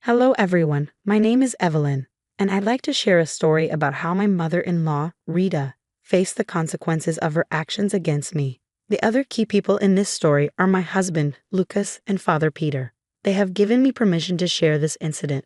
Hello, everyone. My name is Evelyn, and I'd like to share a story about how my mother-in-law, Rita, faced the consequences of her actions against me. The other key people in this story are my husband, Lucas, and Father Peter. They have given me permission to share this incident.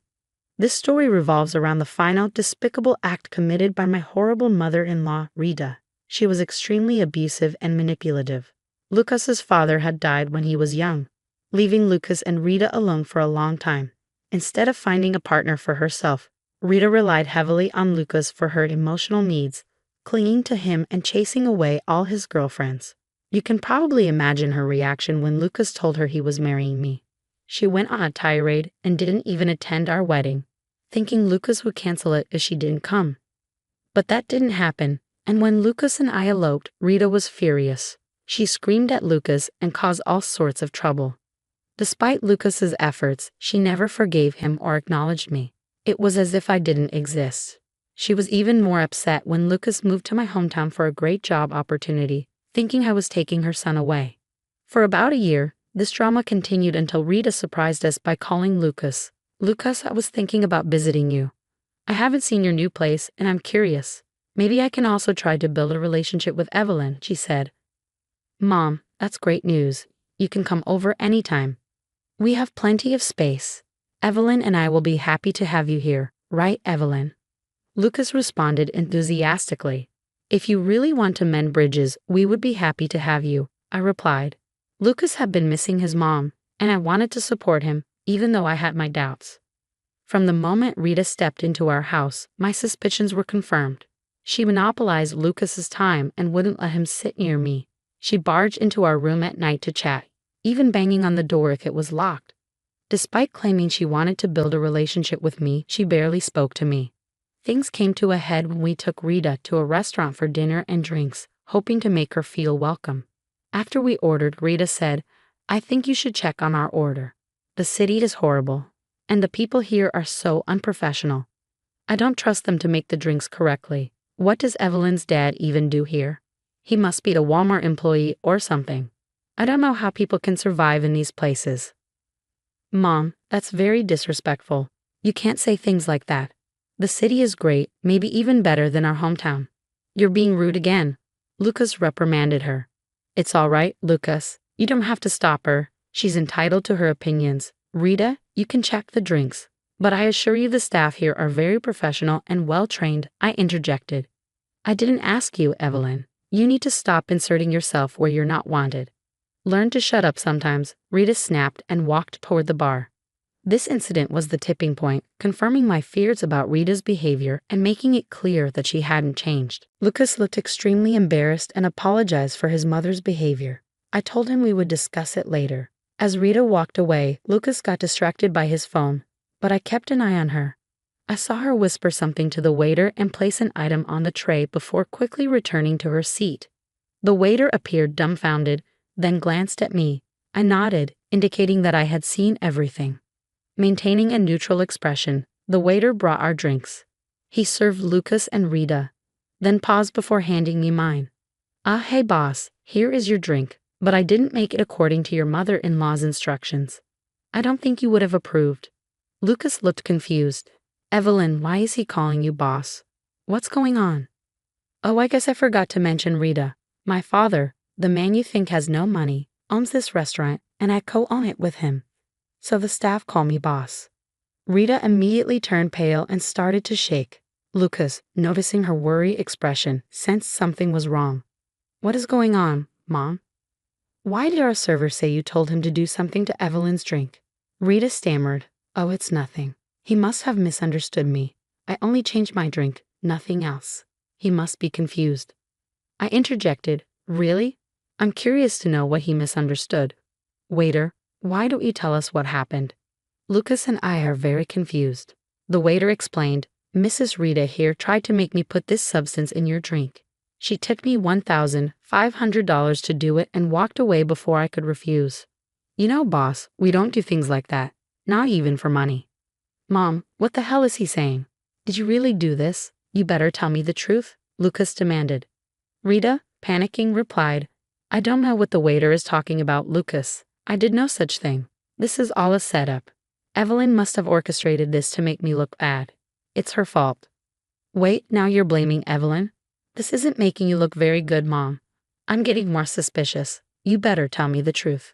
This story revolves around the final, despicable act committed by my horrible mother-in-law, Rita. She was extremely abusive and manipulative. Lucas's father had died when he was young, leaving Lucas and Rita alone for a long time. Instead of finding a partner for herself, Rita relied heavily on Lucas for her emotional needs, clinging to him and chasing away all his girlfriends. You can probably imagine her reaction when Lucas told her he was marrying me. She went on a tirade and didn't even attend our wedding, thinking Lucas would cancel it if she didn't come. But that didn't happen, and when Lucas and I eloped, Rita was furious. She screamed at Lucas and caused all sorts of trouble. Despite Lucas's efforts, she never forgave him or acknowledged me. It was as if I didn't exist. She was even more upset when Lucas moved to my hometown for a great job opportunity, thinking I was taking her son away. For about a year, this drama continued until Rita surprised us by calling Lucas. "Lucas, I was thinking about visiting you. I haven't seen your new place, and I'm curious. Maybe I can also try to build a relationship with Evelyn," she said. "Mom, that's great news. You can come over anytime. We have plenty of space. Evelyn and I will be happy to have you here, right, Evelyn?" Lucas responded enthusiastically. "If you really want to mend bridges, we would be happy to have you," I replied. Lucas had been missing his mom, and I wanted to support him, even though I had my doubts. From the moment Rita stepped into our house, my suspicions were confirmed. She monopolized Lucas's time and wouldn't let him sit near me. She barged into our room at night to chat, even banging on the door if it was locked. Despite claiming she wanted to build a relationship with me, she barely spoke to me. Things came to a head when we took Rita to a restaurant for dinner and drinks, hoping to make her feel welcome. After we ordered, Rita said, "I think you should check on our order. The city is horrible, and the people here are so unprofessional. I don't trust them to make the drinks correctly. What does Evelyn's dad even do here? He must be a Walmart employee or something. I don't know how people can survive in these places." "Mom, that's very disrespectful. You can't say things like that. The city is great, maybe even better than our hometown." "You're being rude again," Lucas reprimanded her. "It's all right, Lucas. You don't have to stop her. She's entitled to her opinions. Rita, you can check the drinks. But I assure you the staff here are very professional and well-trained," I interjected. "I didn't ask you, Evelyn. You need to stop inserting yourself where you're not wanted. Learn to shut up sometimes," Rita snapped and walked toward the bar. This incident was the tipping point, confirming my fears about Rita's behavior and making it clear that she hadn't changed. Lucas looked extremely embarrassed and apologized for his mother's behavior. I told him we would discuss it later. As Rita walked away, Lucas got distracted by his phone, but I kept an eye on her. I saw her whisper something to the waiter and place an item on the tray before quickly returning to her seat. The waiter appeared dumbfounded, then glanced at me. I nodded, indicating that I had seen everything. Maintaining a neutral expression, the waiter brought our drinks. He served Lucas and Rita, then paused before handing me mine. Hey boss, here is your drink, but I didn't make it according to your mother-in-law's instructions. I don't think you would have approved." Lucas looked confused. "Evelyn, why is he calling you boss? What's going on?" "Oh, I guess I forgot to mention Rita. My father, the man you think has no money, owns this restaurant, and I co-own it with him. So the staff call me boss." Rita immediately turned pale and started to shake. Lucas, noticing her worried expression, sensed something was wrong. "What is going on, Mom? Why did our server say you told him to do something to Evelyn's drink?" Rita stammered, "Oh, it's nothing. He must have misunderstood me. I only changed my drink, nothing else. He must be confused." I interjected, "Really? I'm curious to know what he misunderstood. Waiter, why don't you tell us what happened? Lucas and I are very confused." The waiter explained, "Mrs. Rita here tried to make me put this substance in your drink. She tipped me $1,500 to do it and walked away before I could refuse. You know, boss, we don't do things like that, not even for money." "Mom, what the hell is he saying? Did you really do this? You better tell me the truth," Lucas demanded. Rita, panicking, replied, "I don't know what the waiter is talking about, Lucas. I did no such thing. This is all a setup. Evelyn must have orchestrated this to make me look bad. It's her fault. Wait, now you're blaming Evelyn? This isn't making you look very good, Mom. I'm getting more suspicious. You better tell me the truth.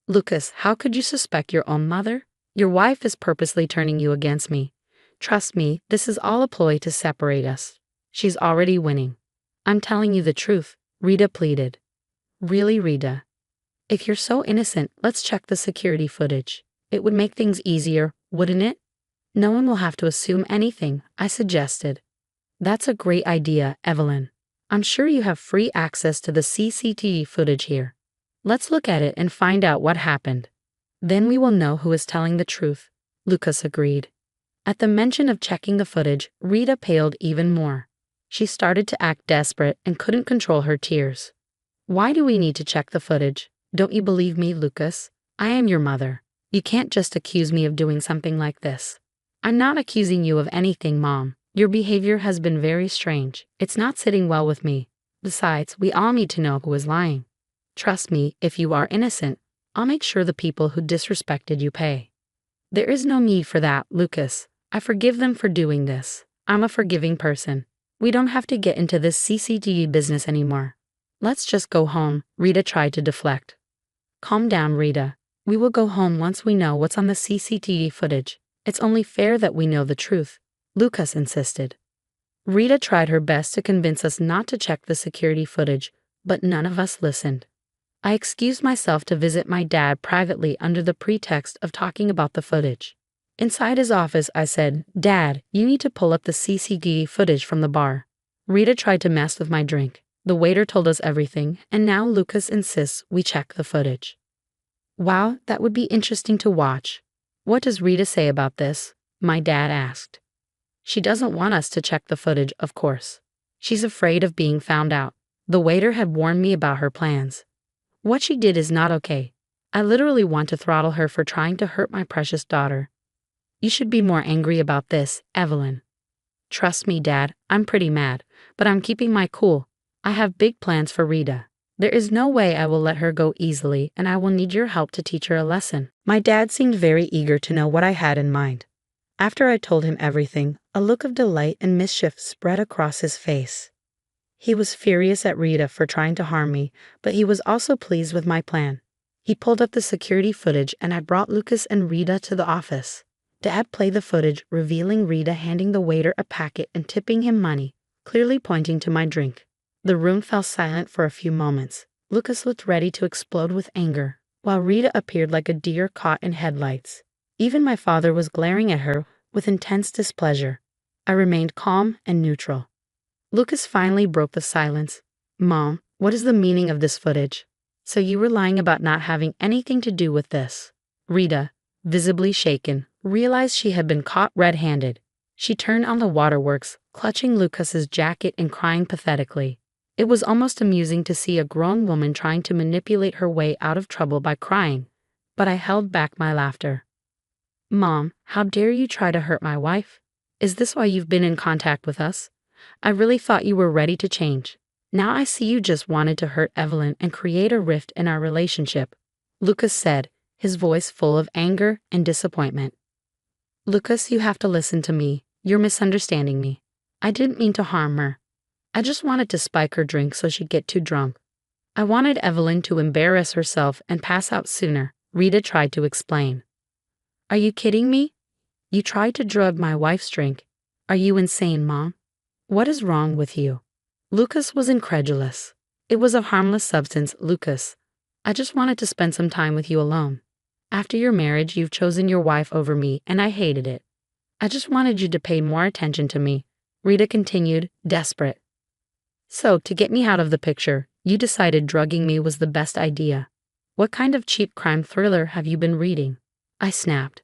Lucas, how could you suspect your own mother? Your wife is purposely turning you against me. Trust me, this is all a ploy to separate us. She's already winning. I'm telling you the truth, Rita pleaded. Really, Rita? If you're so innocent, let's check the security footage. It would make things easier, wouldn't it? No one will have to assume anything, I suggested. That's a great idea, Evelyn. I'm sure you have free access to the CCTV footage here. Let's look at it and find out what happened. Then we will know who is telling the truth, Lucas agreed. At the mention of checking the footage, Rita paled even more. She started to act desperate and couldn't control her tears. Why do we need to check the footage? Don't you believe me, Lucas? I am your mother. You can't just accuse me of doing something like this. I'm not accusing you of anything, Mom. Your behavior has been very strange. It's not sitting well with me. Besides, we all need to know who is lying. Trust me, if you are innocent, I'll make sure the people who disrespected you pay. There is no need for that, Lucas. I forgive them for doing this. I'm a forgiving person. We don't have to get into this CCTV business anymore. Let's just go home, Rita tried to deflect. Calm down, Rita. We will go home once we know what's on the CCTV footage. It's only fair that we know the truth, Lucas insisted. Rita tried her best to convince us not to check the security footage, but none of us listened. I excused myself to visit my dad privately under the pretext of talking about the footage. Inside his office, I said, "Dad, you need to pull up the CCTV footage from the bar." Rita tried to mess with my drink. The waiter told us everything, and now Lucas insists we check the footage. Wow, that would be interesting to watch. What does Rita say about this? My dad asked. She doesn't want us to check the footage, of course. She's afraid of being found out. The waiter had warned me about her plans. What she did is not okay. I literally want to throttle her for trying to hurt my precious daughter. You should be more angry about this, Evelyn. Trust me, Dad, I'm pretty mad, but I'm keeping my cool. I have big plans for Rita. There is no way I will let her go easily, and I will need your help to teach her a lesson. My dad seemed very eager to know what I had in mind. After I told him everything, a look of delight and mischief spread across his face. He was furious at Rita for trying to harm me, but he was also pleased with my plan. He pulled up the security footage and I brought Lucas and Rita to the office. Dad played the footage, revealing Rita handing the waiter a packet and tipping him money, clearly pointing to my drink. The room fell silent for a few moments. Lucas looked ready to explode with anger, while Rita appeared like a deer caught in headlights. Even my father was glaring at her with intense displeasure. I remained calm and neutral. Lucas finally broke the silence. Mom, what is the meaning of this footage? So you were lying about not having anything to do with this. Rita, visibly shaken, realized she had been caught red-handed. She turned on the waterworks, clutching Lucas's jacket and crying pathetically. It was almost amusing to see a grown woman trying to manipulate her way out of trouble by crying, but I held back my laughter. Mom, how dare you try to hurt my wife? Is this why you've been in contact with us? I really thought you were ready to change. Now I see you just wanted to hurt Evelyn and create a rift in our relationship, Lucas said, his voice full of anger and disappointment. Lucas, you have to listen to me. You're misunderstanding me. I didn't mean to harm her. I just wanted to spike her drink so she'd get too drunk. I wanted Evelyn to embarrass herself and pass out sooner, Rita tried to explain. Are you kidding me? You tried to drug my wife's drink. Are you insane, Mom? What is wrong with you? Lucas was incredulous. It was a harmless substance, Lucas. I just wanted to spend some time with you alone. After your marriage, you've chosen your wife over me, and I hated it. I just wanted you to pay more attention to me, Rita continued, desperate. So, to get me out of the picture, you decided drugging me was the best idea. What kind of cheap crime thriller have you been reading? I snapped.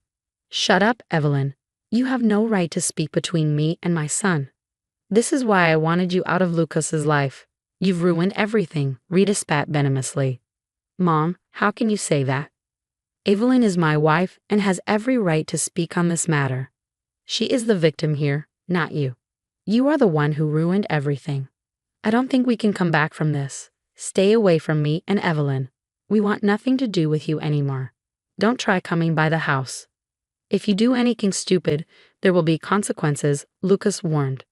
Shut up, Evelyn. You have no right to speak between me and my son. This is why I wanted you out of Lucas's life. You've ruined everything, Rita spat venomously. Mom, how can you say that? Evelyn is my wife and has every right to speak on this matter. She is the victim here, not you. You are the one who ruined everything. I don't think we can come back from this. Stay away from me and Evelyn. We want nothing to do with you anymore. Don't try coming by the house. If you do anything stupid, there will be consequences, Lucas warned.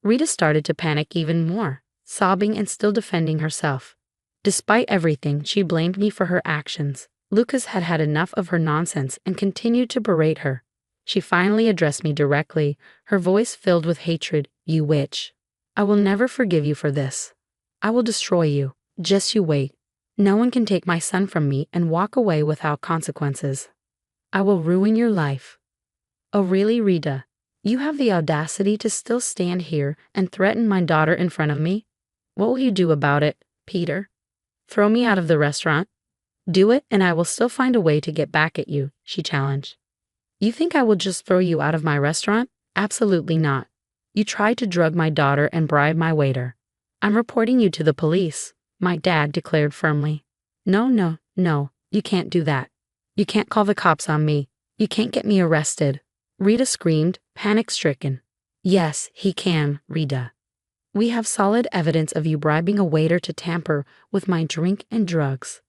Rita started to panic even more, sobbing and still defending herself. Despite everything, she blamed me for her actions. Lucas had had enough of her nonsense and continued to berate her. She finally addressed me directly, her voice filled with hatred. You witch. I will never forgive you for this. I will destroy you. Just you wait. No one can take my son from me and walk away without consequences. I will ruin your life. Oh really, Rita? You have the audacity to still stand here and threaten my daughter in front of me? What will you do about it, Peter? Throw me out of the restaurant? Do it and I will still find a way to get back at you, she challenged. You think I will just throw you out of my restaurant? Absolutely not. You tried to drug my daughter and bribe my waiter. I'm reporting you to the police, my dad declared firmly. No, you can't do that. You can't call the cops on me. You can't get me arrested. Rita screamed, panic-stricken. Yes, he can, Rita. We have solid evidence of you bribing a waiter to tamper with my drink and drugs.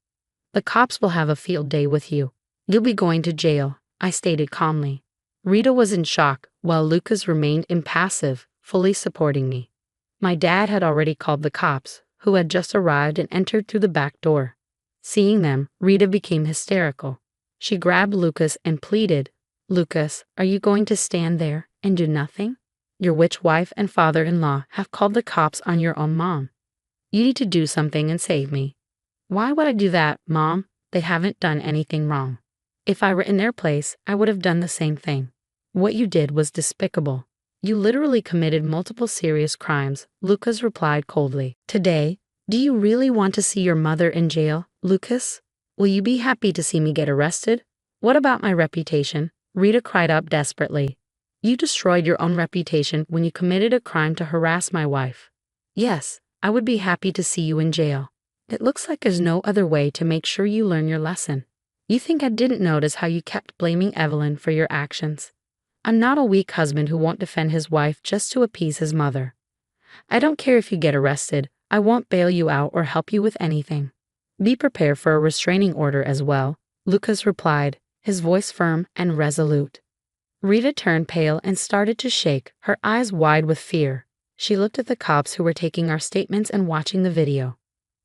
The cops will have a field day with you. You'll be going to jail, I stated calmly. Rita was in shock, while Lucas remained impassive, fully supporting me. My dad had already called the cops, who had just arrived and entered through the back door. Seeing them, Rita became hysterical. She grabbed Lucas and pleaded, Lucas, are you going to stand there and do nothing? Your witch wife and father-in-law have called the cops on your own mom. You need to do something and save me. Why would I do that, Mom? They haven't done anything wrong. If I were in their place, I would have done the same thing. What you did was despicable. You literally committed multiple serious crimes, Lucas replied coldly. Today, do you really want to see your mother in jail, Lucas? Will you be happy to see me get arrested? What about my reputation? Rita cried out desperately. You destroyed your own reputation when you committed a crime to harass my wife. Yes, I would be happy to see you in jail. It looks like there's no other way to make sure you learn your lesson. You think I didn't notice how you kept blaming Evelyn for your actions? I'm not a weak husband who won't defend his wife just to appease his mother. I don't care if you get arrested. I won't bail you out or help you with anything. Be prepared for a restraining order as well, Lucas replied, his voice firm and resolute. Rita turned pale and started to shake, her eyes wide with fear. She looked at the cops who were taking our statements and watching the video.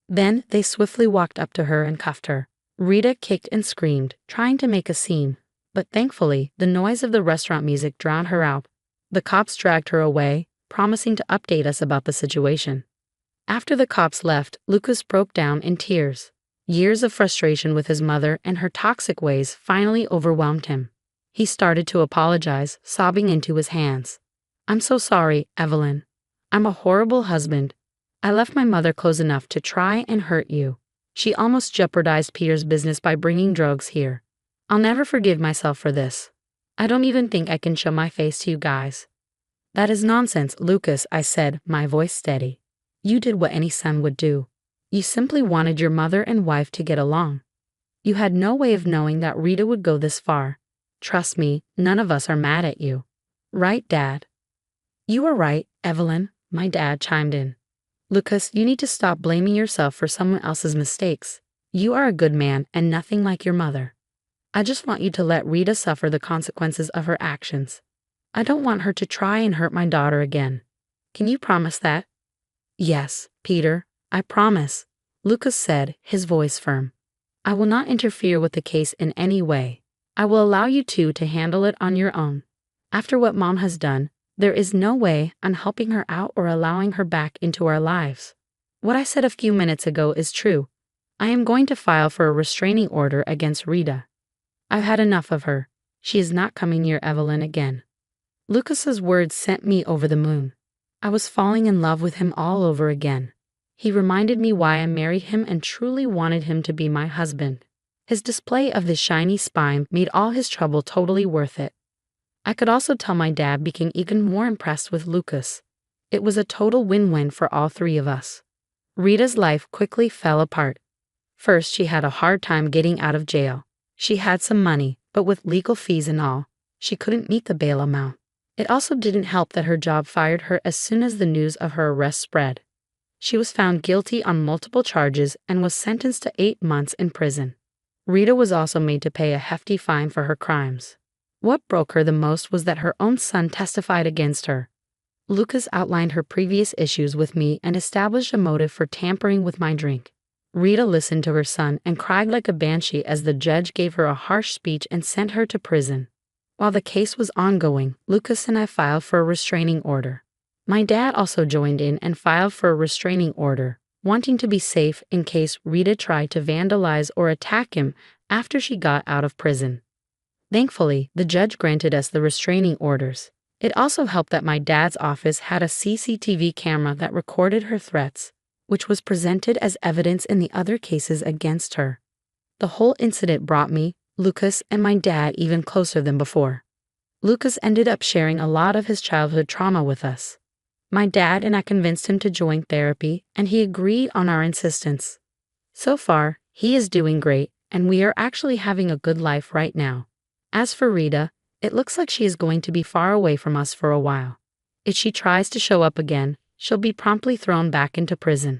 Then they swiftly walked up to her and cuffed her. Rita kicked and screamed, trying to make a scene, but thankfully, the noise of the restaurant music drowned her out. The cops dragged her away, promising to update us about the situation. After the cops left, Lucas broke down in tears. Years of frustration with his mother and her toxic ways finally overwhelmed him. He started to apologize, sobbing into his hands. I'm so sorry, Evelyn. I'm a horrible husband. I left my mother close enough to try and hurt you. She almost jeopardized Peter's business by bringing drugs here. I'll never forgive myself for this. I don't even think I can show my face to you guys. That is nonsense, Lucas, I said, my voice steady. You did what any son would do. You simply wanted your mother and wife to get along. You had no way of knowing that Rita would go this far. Trust me, none of us are mad at you. Right, Dad? You are right, Evelyn, my dad chimed in. Lucas, you need to stop blaming yourself for someone else's mistakes. You are a good man and nothing like your mother. I just want you to let Rita suffer the consequences of her actions. I don't want her to try and hurt my daughter again. Can you promise that? Yes, Peter, I promise, Lucas said, his voice firm. I will not interfere with the case in any way. I will allow you two to handle it on your own. After what Mom has done, there is no way I'm helping her out or allowing her back into our lives. What I said a few minutes ago is true. I am going to file for a restraining order against Rita. I've had enough of her. She is not coming near Evelyn again. Lucas's words sent me over the moon. I was falling in love with him all over again. He reminded me why I married him and truly wanted him to be my husband. His display of the shiny spine made all his trouble totally worth it. I could also tell my dad became even more impressed with Lucas. It was a total win-win for all three of us. Rita's life quickly fell apart. First, she had a hard time getting out of jail. She had some money, but with legal fees and all, she couldn't meet the bail amount. It also didn't help that her job fired her as soon as the news of her arrest spread. She was found guilty on multiple charges and was sentenced to 8 months in prison. Rita was also made to pay a hefty fine for her crimes. What broke her the most was that her own son testified against her. Lucas outlined her previous issues with me and established a motive for tampering with my drink. Rita listened to her son and cried like a banshee as the judge gave her a harsh speech and sent her to prison. While the case was ongoing, Lucas and I filed for a restraining order. My dad also joined in and filed for a restraining order, wanting to be safe in case Rita tried to vandalize or attack him after she got out of prison. Thankfully, the judge granted us the restraining orders. It also helped that my dad's office had a CCTV camera that recorded her threats, which was presented as evidence in the other cases against her. The whole incident brought me, Lucas, and my dad even closer than before. Lucas ended up sharing a lot of his childhood trauma with us. My dad and I convinced him to join therapy, and he agreed on our insistence. So far, he is doing great, and we are actually having a good life right now. As for Rita, it looks like she is going to be far away from us for a while. If she tries to show up again, she'll be promptly thrown back into prison.